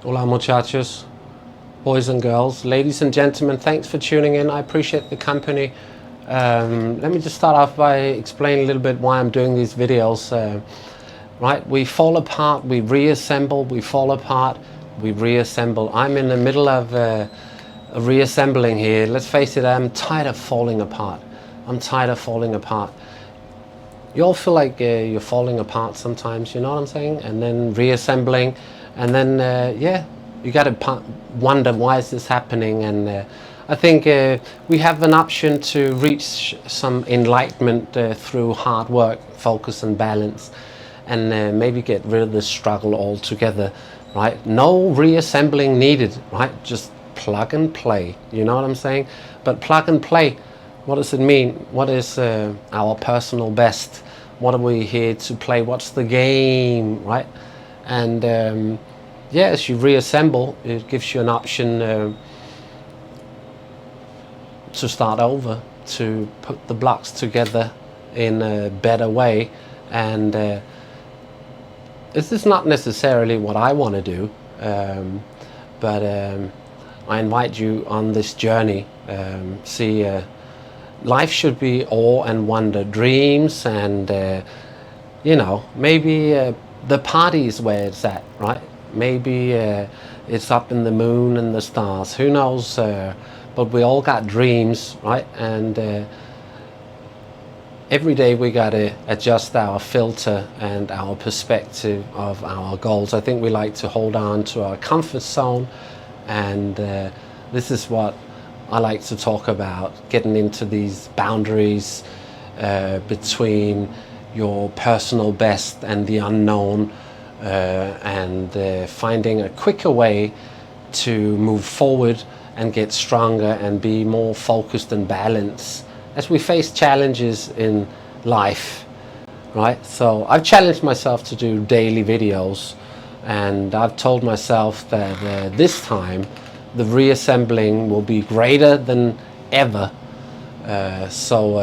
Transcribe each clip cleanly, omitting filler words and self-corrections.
Hola muchachos, boys and girls, ladies and gentlemen, thanks for tuning in. I appreciate the company. Let me just start off by explaining a little bit why I'm doing these videos. Right, we fall apart, we reassemble, we fall apart, we reassemble. I'm in the middle of reassembling here. Let's face it, I'm tired of falling apart. I'm tired of falling apart. You all feel like you're falling apart sometimes, you know what I'm saying? And then reassembling, and then yeah, you got to wonder why is this happening. And I think we have an option to reach some enlightenment through hard work, focus and balance, and maybe get rid of the struggle altogether, right? No reassembling needed, right? Just plug and play, you know what I'm saying? But plug and play, what does it mean? What is our personal best? What are we here to play? What's the game, right? And yeah, as you reassemble, it gives you an option to start over, to put the blocks together in a better way. And this is not necessarily what I want to do, but I invite you on this journey. See, life should be awe and wonder, dreams, and you know, maybe the party is where it's at, right? Maybe it's up in the moon and the stars, who knows, but we all got dreams, right? And every day we got to adjust our filter and our perspective of our goals. I think we like to hold on to our comfort zone, and this is what I like to talk about, getting into these boundaries between your personal best and the unknown, and finding a quicker way to move forward and get stronger and be more focused and balanced as we face challenges in life, right? So I've challenged myself to do daily videos, and I've told myself that this time the reassembling will be greater than ever. So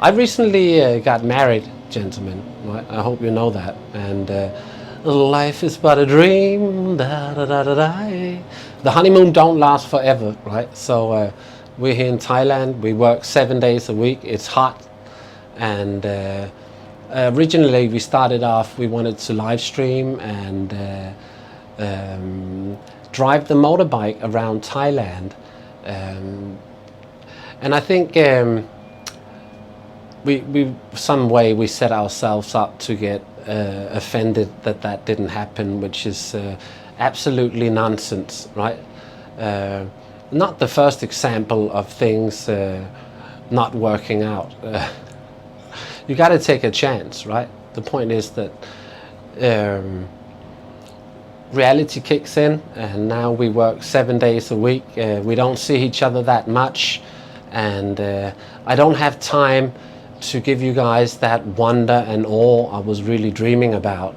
I recently got married, gentlemen, right? I hope you know that. And life is but a dream, da, da, da, da, da. The honeymoon don't last forever, right? So we're here in Thailand. We work 7 days a week. It's hot. And originally we started off, we wanted to live stream and drive the motorbike around Thailand, and I think we some way we set ourselves up to get offended that that didn't happen, which is absolutely nonsense, right? Not the first example of things not working out. You got to take a chance, right? The point is that reality kicks in, and now we work 7 days a week. We don't see each other that much, and I don't have time to give you guys that wonder and awe I was really dreaming about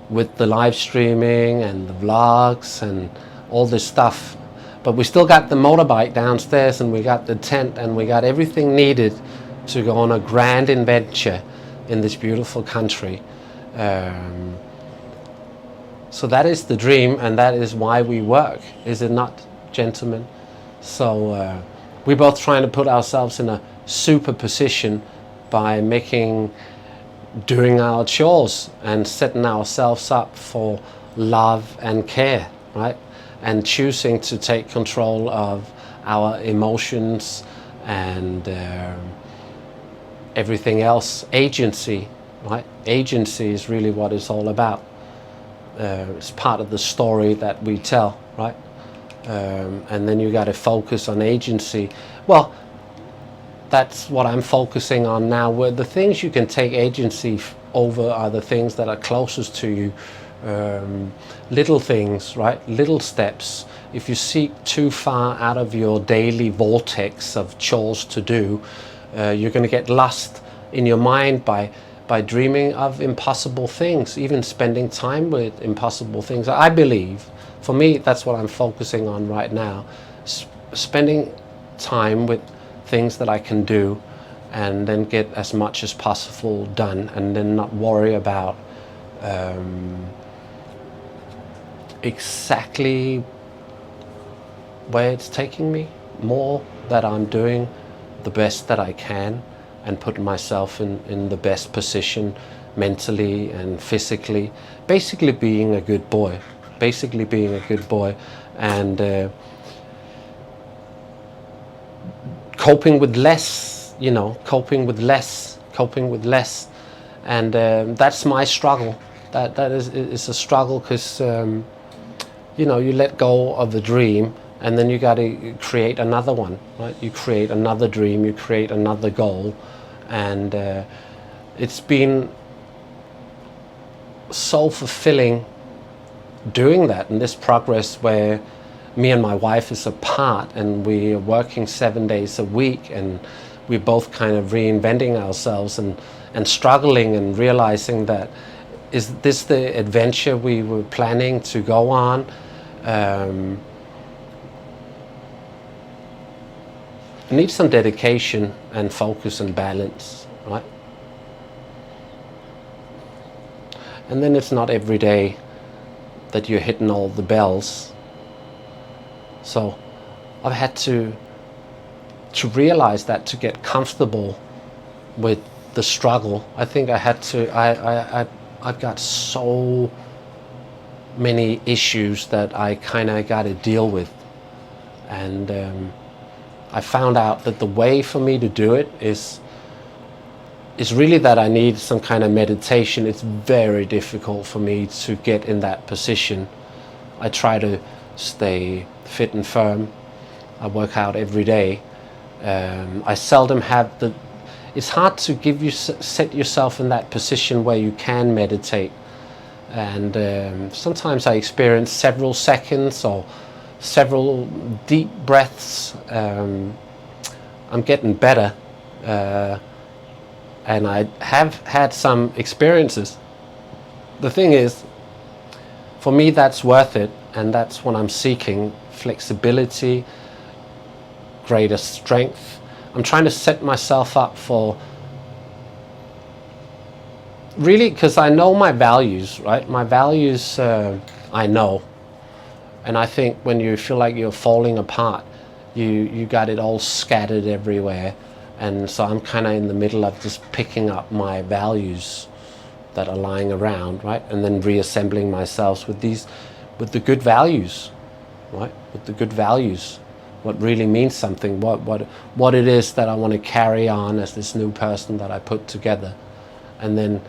with the live streaming and the vlogs and all this stuff. But we still got the motorbike downstairs, and we got the tent, and we got everything needed to go on a grand adventure in this beautiful country. So that is the dream, and that is why we work, is it not, gentlemen? So we're both trying to put ourselves in a super position by doing our chores and setting ourselves up for love and care, right? And choosing to take control of our emotions and everything else. Agency, right? Agency is really what it's all about. It's part of the story that we tell, right? And then you got to focus on agency. Well, that's what I'm focusing on now. Where the things you can take agency over are the things that are closest to you. Little things, right? Little steps. If you seek too far out of your daily vortex of chores to do, you're going to get lost in your mind by dreaming of impossible things, even spending time with impossible things. I believe, for me, that's what I'm focusing on right now. Spending time with things that I can do, and then get as much as possible done, and then not worry about exactly where it's taking me, more that I'm doing the best that I can and putting myself in the best position mentally and physically, basically being a good boy, and coping with less, coping with less, and that's my struggle. That is a struggle, because you let go of the dream, and then you got to create another one, right? You create another dream, you create another goal, and it's been so fulfilling doing that, and this progress where me and my wife is apart and we're working 7 days a week, and we're both kind of reinventing ourselves and struggling and realizing that, is this the adventure we were planning to go on? Need some dedication and focus and balance, right? And then it's not every day that you're hitting all the bells. So I've had to realize that, to get comfortable with the struggle. I think I had to, I've got so many issues that I kind of got to deal with, and I found out that the way for me to do it is really that I need some kind of meditation. It's very difficult for me to get in that position. I try to stay fit and firm. I work out every day. I seldom have it's hard to set yourself in that position where you can meditate. And sometimes I experience several seconds or several deep breaths. I'm getting better, and I have had some experiences. The thing is, for me, that's worth it, and that's what I'm seeking: flexibility, greater strength. I'm trying to set myself up for, really, because I know my values, right? My values, I know. And I think when you feel like you're falling apart, you got it all scattered everywhere. And so I'm kind of in the middle of just picking up my values that are lying around, right? And then reassembling myself with the good values, right? With the good values, what really means something, what it is that I want to carry on as this new person that I put together. And then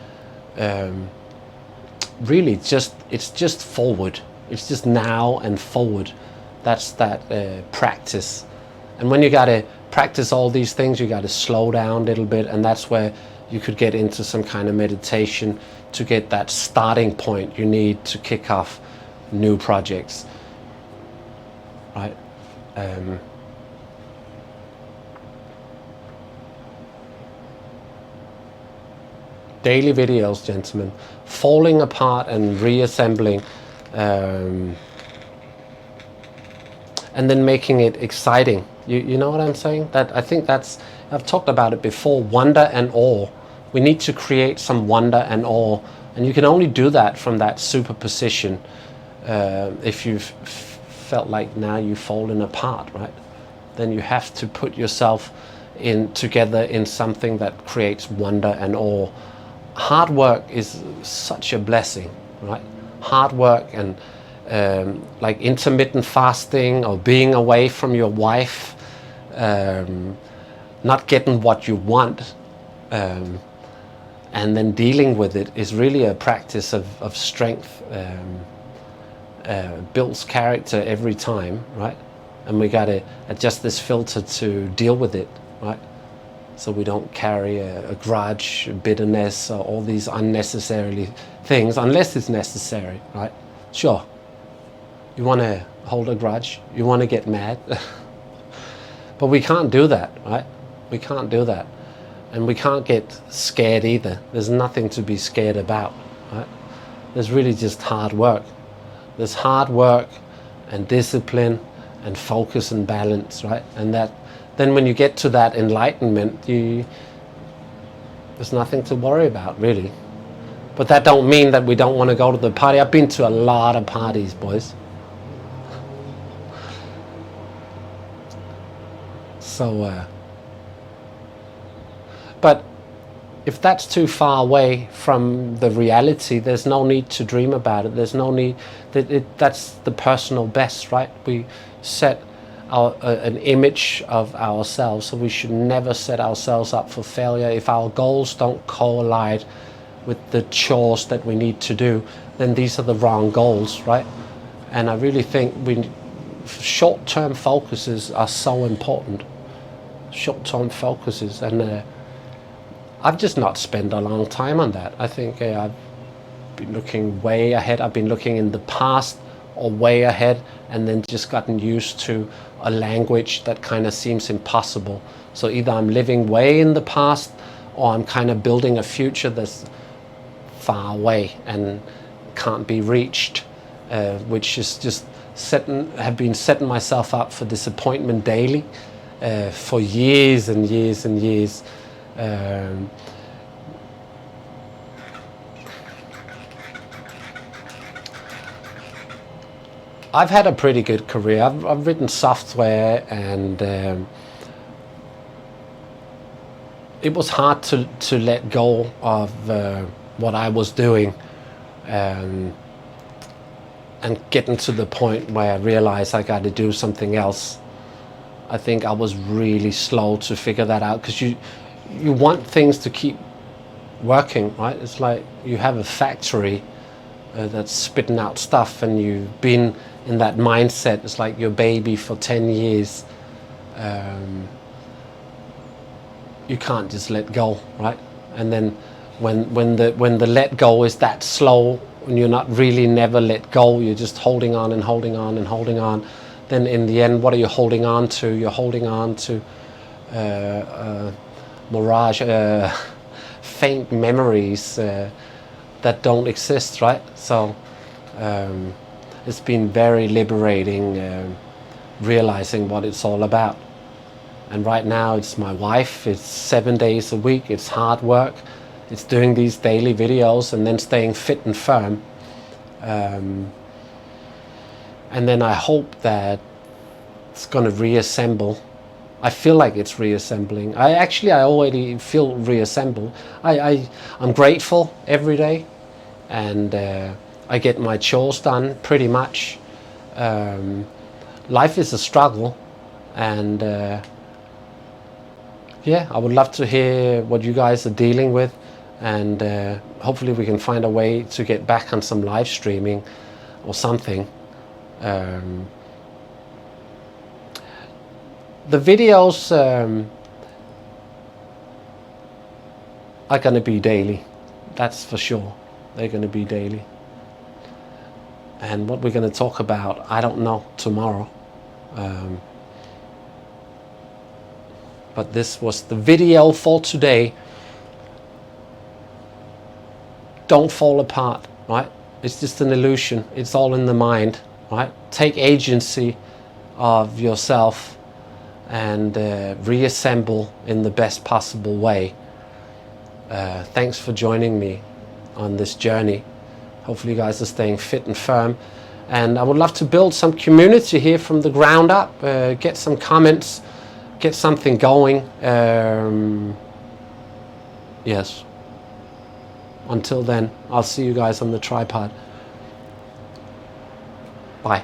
really it's just forward. It's just now and forward. That's that practice. And when you got to practice all these things, you got to slow down a little bit, and that's where you could get into some kind of meditation to get that starting point you need to kick off new projects, right? Daily videos, gentlemen, falling apart and reassembling, and then making it exciting. You know what I'm saying? That I think I've talked about it before. Wonder and awe. We need to create some wonder and awe, and you can only do that from that superposition. If you've felt like now you've fallen apart, right? Then you have to put yourself together in something that creates wonder and awe. Hard work is such a blessing, right? Hard work and like intermittent fasting, or being away from your wife, not getting what you want, and then dealing with it is really a practice of strength. Builds character every time, right? And we got to adjust this filter to deal with it, right? So we don't carry a grudge, bitterness, or all these unnecessarily things, unless it's necessary, right? Sure, you want to hold a grudge, you want to get mad, but we can't do that, right? We can't do that. And we can't get scared either. There's nothing to be scared about, right? There's really just hard work. There's hard work and discipline and focus and balance, right? And then when you get to that enlightenment, there's nothing to worry about, really. But that don't mean that we don't want to go to the party. I've been to a lot of parties, boys. So, but if that's too far away from the reality, there's no need to dream about it. There's no need. That's the personal best, right? We set an image of ourselves, so we should never set ourselves up for failure. If our goals don't collide with the chores that we need to do, then these are the wrong goals, right? And I really think short-term focuses are so important. Short-term focuses, and I've just not spent a long time on that. I think I've been looking way ahead. I've been looking in the past or way ahead, and then just gotten used to a language that kind of seems impossible. So either I'm living way in the past, or I'm kind of building a future that's far away and can't be reached, which is just have been setting myself up for disappointment daily for years and years and years. I've had a pretty good career. I've written software, and it was hard to let go of what I was doing, and getting to the point where I realized I got to do something else. I think I was really slow to figure that out, because you want things to keep working, right? It's like you have a factory that's spitting out stuff, and you've been in that mindset. It's like your baby for 10 years. You can't just let go, right? And then when the let go is that slow, when you're not really never let go, you're just holding on and holding on and holding on, then in the end, what are you holding on to? You're holding on to mirage, faint memories that don't exist, right? So it's been very liberating, realizing what it's all about. And right now it's my wife. It's 7 days a week. It's hard work. It's doing these daily videos and then staying fit and firm. And then I hope that it's going to reassemble. I feel like it's reassembling. I already feel reassembled. I'm grateful every day, and I get my chores done pretty much. Life is a struggle, and yeah, I would love to hear what you guys are dealing with, and hopefully we can find a way to get back on some live streaming or something. The videos are going to be daily, that's for sure. They're going to be daily. And what we're going to talk about, I don't know, tomorrow. But this was the video for today. Don't fall apart, right? It's just an illusion. It's all in the mind, right? Take agency of yourself and reassemble in the best possible way. Thanks for joining me on this journey. Hopefully you guys are staying fit and firm. And I would love to build some community here from the ground up, get some comments, get something going. Yes. Until then, I'll see you guys on the tripod. Bye.